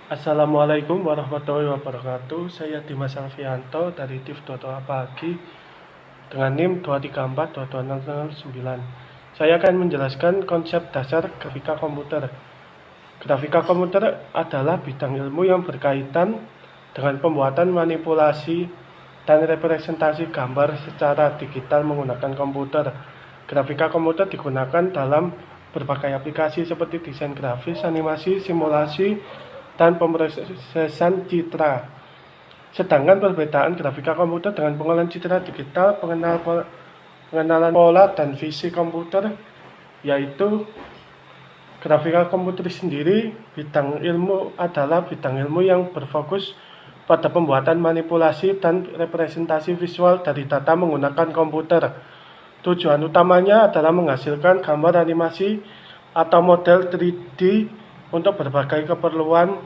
Assalamualaikum warahmatullahi wabarakatuh. Saya Dimas Alfianto dari TIF Dota Pagi dengan NIM 2342209. Saya akan menjelaskan konsep dasar grafika komputer. Grafika komputer adalah bidang ilmu yang berkaitan dengan pembuatan manipulasi dan representasi gambar secara digital menggunakan komputer. Grafika komputer digunakan dalam berbagai aplikasi seperti desain grafis, animasi, simulasi, dan pemrosesan citra. Sedangkan perbedaan grafika komputer dengan pengolahan citra digital, pengenalan pola dan visi komputer, yaitu grafika komputer sendiri bidang ilmu adalah bidang ilmu yang berfokus pada pembuatan manipulasi dan representasi visual dari data menggunakan komputer. Tujuan utamanya adalah menghasilkan gambar animasi atau model 3D untuk berbagai keperluan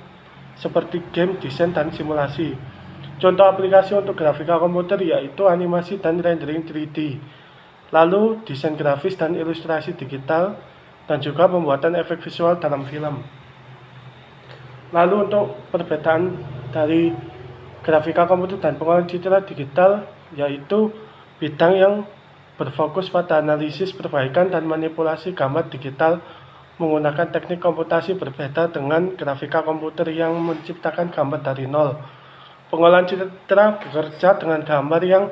seperti game, desain, dan simulasi. Contoh aplikasi untuk grafika komputer yaitu animasi dan rendering 3D, lalu desain grafis dan ilustrasi digital, dan juga pembuatan efek visual dalam film. Lalu untuk perbedaan dari grafika komputer dan pengolahan citra digital yaitu bidang yang berfokus pada analisis, perbaikan, dan manipulasi gambar digital menggunakan teknik komputasi berbeda dengan grafika komputer yang menciptakan gambar dari nol. Pengolahan citra bekerja dengan gambar yang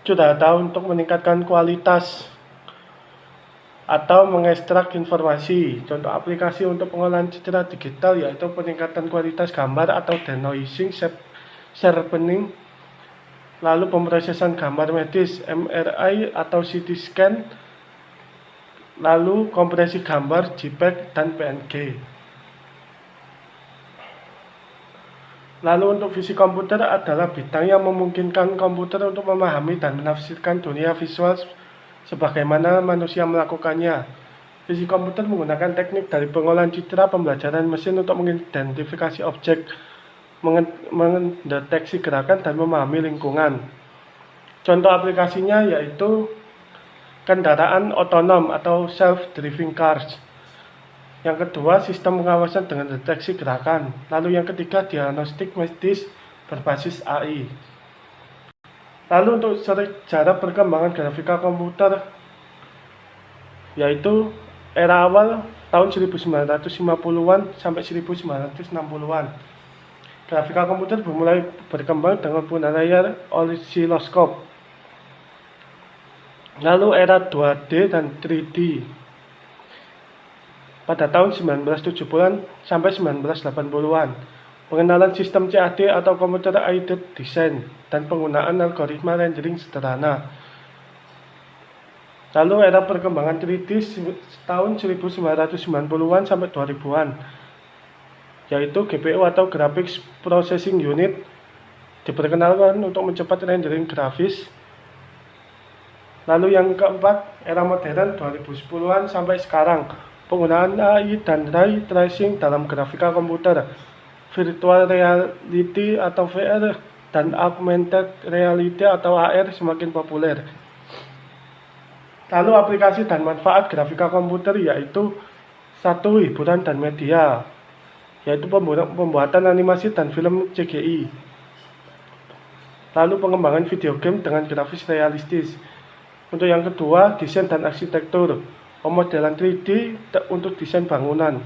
sudah ada untuk meningkatkan kualitas atau mengekstrak informasi. Contoh aplikasi untuk pengolahan citra digital yaitu peningkatan kualitas gambar atau denoising, sharpening, lalu pemrosesan gambar medis, MRI atau CT scan, lalu kompresi gambar JPEG dan PNG. Lalu untuk visi komputer adalah bidang yang memungkinkan komputer untuk memahami dan menafsirkan dunia visual sebagaimana manusia melakukannya. Visi komputer menggunakan teknik dari pengolahan citra, pembelajaran mesin untuk mengidentifikasi objek, mendeteksi gerakan, dan memahami lingkungan. Contoh aplikasinya yaitu kendaraan otonom atau self-driving cars. Yang kedua, sistem pengawasan dengan deteksi gerakan. Lalu yang ketiga, diagnostik medis berbasis AI. Lalu untuk sejarah perkembangan grafika komputer yaitu era awal tahun 1950-an sampai 1960-an. Grafika komputer mulai berkembang dengan penggunaan layar osiloskop. Lalu era 2D dan 3D pada tahun 1970-an sampai 1980-an. Pengenalan sistem CAD atau Computer Aided Design dan penggunaan algoritma rendering sederhana. Lalu era perkembangan 3D tahun 1990-an sampai 2000-an, yaitu GPU atau Graphics Processing Unit diperkenalkan untuk mencepat rendering grafis. Lalu yang keempat, era modern 2010-an sampai sekarang, penggunaan AI dan ray tracing dalam grafika komputer, virtual reality atau VR, dan augmented reality atau AR semakin populer. Lalu aplikasi dan manfaat grafika komputer yaitu satu, hiburan dan media, yaitu pembuatan animasi dan film CGI. Lalu pengembangan video game dengan grafis realistis. Untuk yang kedua, desain dan arsitektur, pemodelan 3D untuk desain bangunan.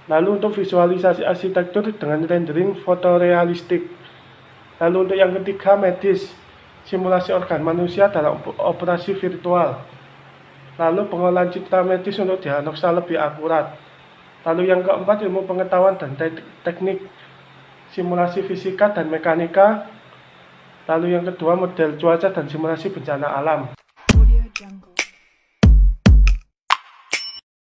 Lalu untuk visualisasi arsitektur dengan rendering fotorealistik. Lalu untuk yang ketiga, medis, simulasi organ manusia dalam operasi virtual. Lalu pengolahan citra medis untuk diagnosa lebih akurat. Lalu yang keempat, ilmu pengetahuan dan teknik, simulasi fisika dan mekanika. Lalu yang kedua, model cuaca dan simulasi bencana alam.